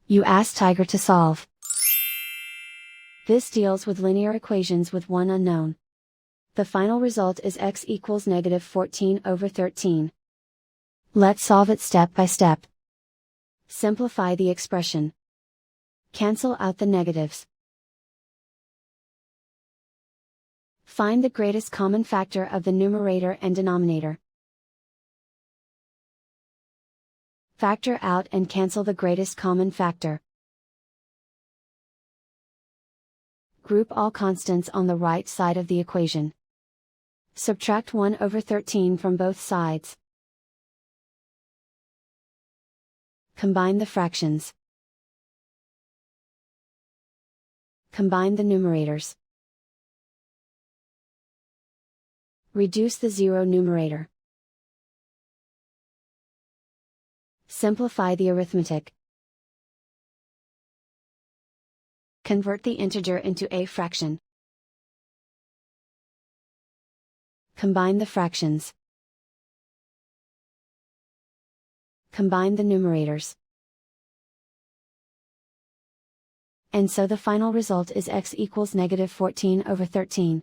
You ask Tiger to solve. This deals with linear equations with one unknown. The final result is x equals -14/13. Let's solve it step by step. Simplify the expression. Cancel out the negatives. Find the greatest common factor of the numerator and denominator. Factor out and cancel the greatest common factor. Group all constants on the right side of the equation. Subtract 1/13 from both sides. Combine the fractions. Combine the numerators. Reduce the zero numerator. Simplify the arithmetic. Convert the integer into a fraction. Combine the fractions. Combine the numerators. And so the final result is x equals -14/13.